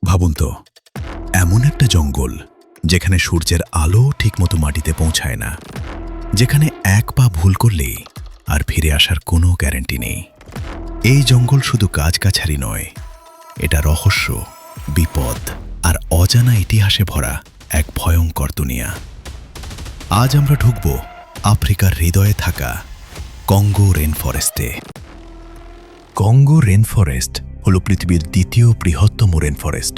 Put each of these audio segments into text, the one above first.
ভাবুন তো, এমন একটা জঙ্গল যেখানে সূর্যের আলো ঠিকমতো মাটিতে পৌঁছায় না, যেখানে এক পা ভুল করলেই আর ফিরে আসার কোনো গ্যারান্টি নেই। এই জঙ্গল শুধু গাছগাছালি নয়, এটা রহস্য, বিপদ আর অজানা ইতিহাসে ভরা এক ভয়ঙ্কর দুনিয়া। আজ আমরা ঢুকব আফ্রিকার হৃদয়ে থাকা কঙ্গো রেনফরেস্টে। কঙ্গো রেনফরেস্ট হল পৃথিবীর দ্বিতীয় বৃহত্তম রেনফরেস্ট।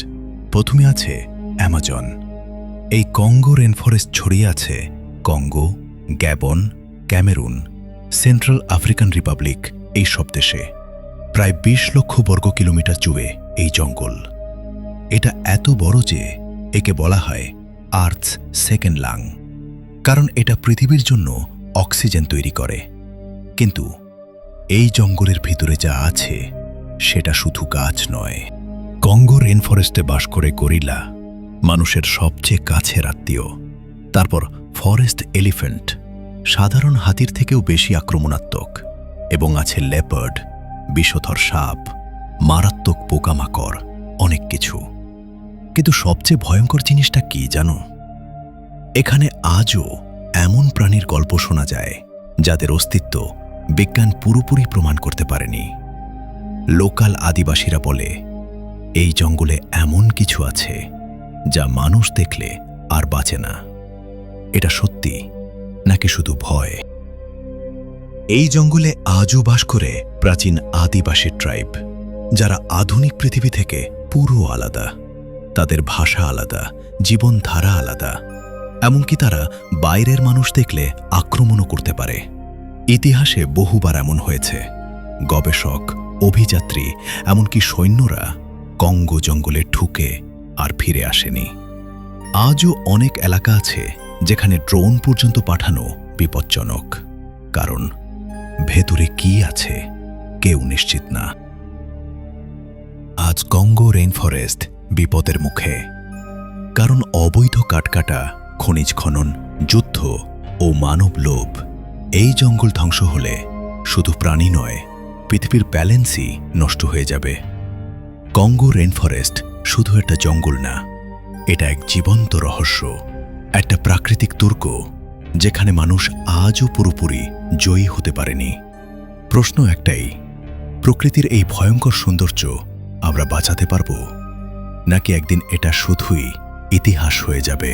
প্রথমে আছে অ্যামাজন। এই কঙ্গো রেনফরেস্ট ছড়িয়ে আছে Congo, Gabon, Cameroon, Central African Republic এই সব দেশে। প্রায় ২০ লক্ষ বর্গ কিলোমিটার জুড়ে এই জঙ্গল। এটা এত বড় যে একে বলা হয় আর্থস সেকেন্ড লাং, কারণ এটা পৃথিবীর জন্য অক্সিজেন তৈরি করে। কিন্তু এই জঙ্গলের ভিতরে যা আছে সেটা শুধু গাছ নয়। কঙ্গো রেনফরেস্টে বাস করে গরিলা, মানুষের সবচেয়ে কাছের আত্মীয়। তারপর ফরেস্ট এলিফ্যান্ট, সাধারণ হাতির থেকেও বেশি আক্রমণাত্মক। এবং আছে লেপার্ড, বিষধর সাপ, মারাত্মক পোকামাকড়, অনেক কিছু। কিন্তু সবচেয়ে ভয়ঙ্কর জিনিসটা কি জানো? এখানে আজও এমন প্রাণীর গল্প শোনা যায় যাদের অস্তিত্ব বিজ্ঞান পুরোপুরি প্রমাণ করতে পারেনি। লোকাল আদিবাসীরা বলে এই জঙ্গলে এমন কিছু আছে যা মানুষ দেখলে আর বাঁচে না। এটা সত্যি নাকি শুধু ভয়? এই জঙ্গলে আজও বাস করে প্রাচীন আদিবাসী ট্রাইব, যারা আধুনিক পৃথিবী থেকে পুরো আলাদা। তাদের ভাষা আলাদা, জীবনধারা আলাদা, এমনকি তারা বাইরের মানুষ দেখলে আক্রমণও করতে পারে। ইতিহাসে বহুবার এমন হয়েছে। গবেষক, অভিযাত্রী, এমনকি সৈন্যরা কঙ্গো জঙ্গলে ঢুকে আর ফিরে আসেনি। আজও অনেক এলাকা আছে যেখানে ড্রোন পর্যন্ত পাঠানো বিপজ্জনক, কারণ ভেতরে কি আছে কেউ নিশ্চিত না। আজ কঙ্গো রেইনফরেস্ট বিপদের মুখে, কারণ অবৈধ কাটকাটা, খনিজ খনন, যুদ্ধ ও মানব লোভ। এই জঙ্গল ধ্বংস হলে শুধু প্রাণী নয়, পৃথিবীর ব্যালেন্সই নষ্ট হয়ে যাবে। কঙ্গো রেইনফরেস্ট শুধু একটা জঙ্গল না, এটা এক জীবন্ত রহস্য, একটা প্রাকৃতিক দুর্গ যেখানে মানুষ আজও পুরোপুরি জয়ী হতে পারেনি। প্রশ্ন একটাই, প্রকৃতির এই ভয়ঙ্কর সৌন্দর্য আমরা বাঁচাতে পারব, নাকি একদিন এটা শুধুই ইতিহাস হয়ে যাবে?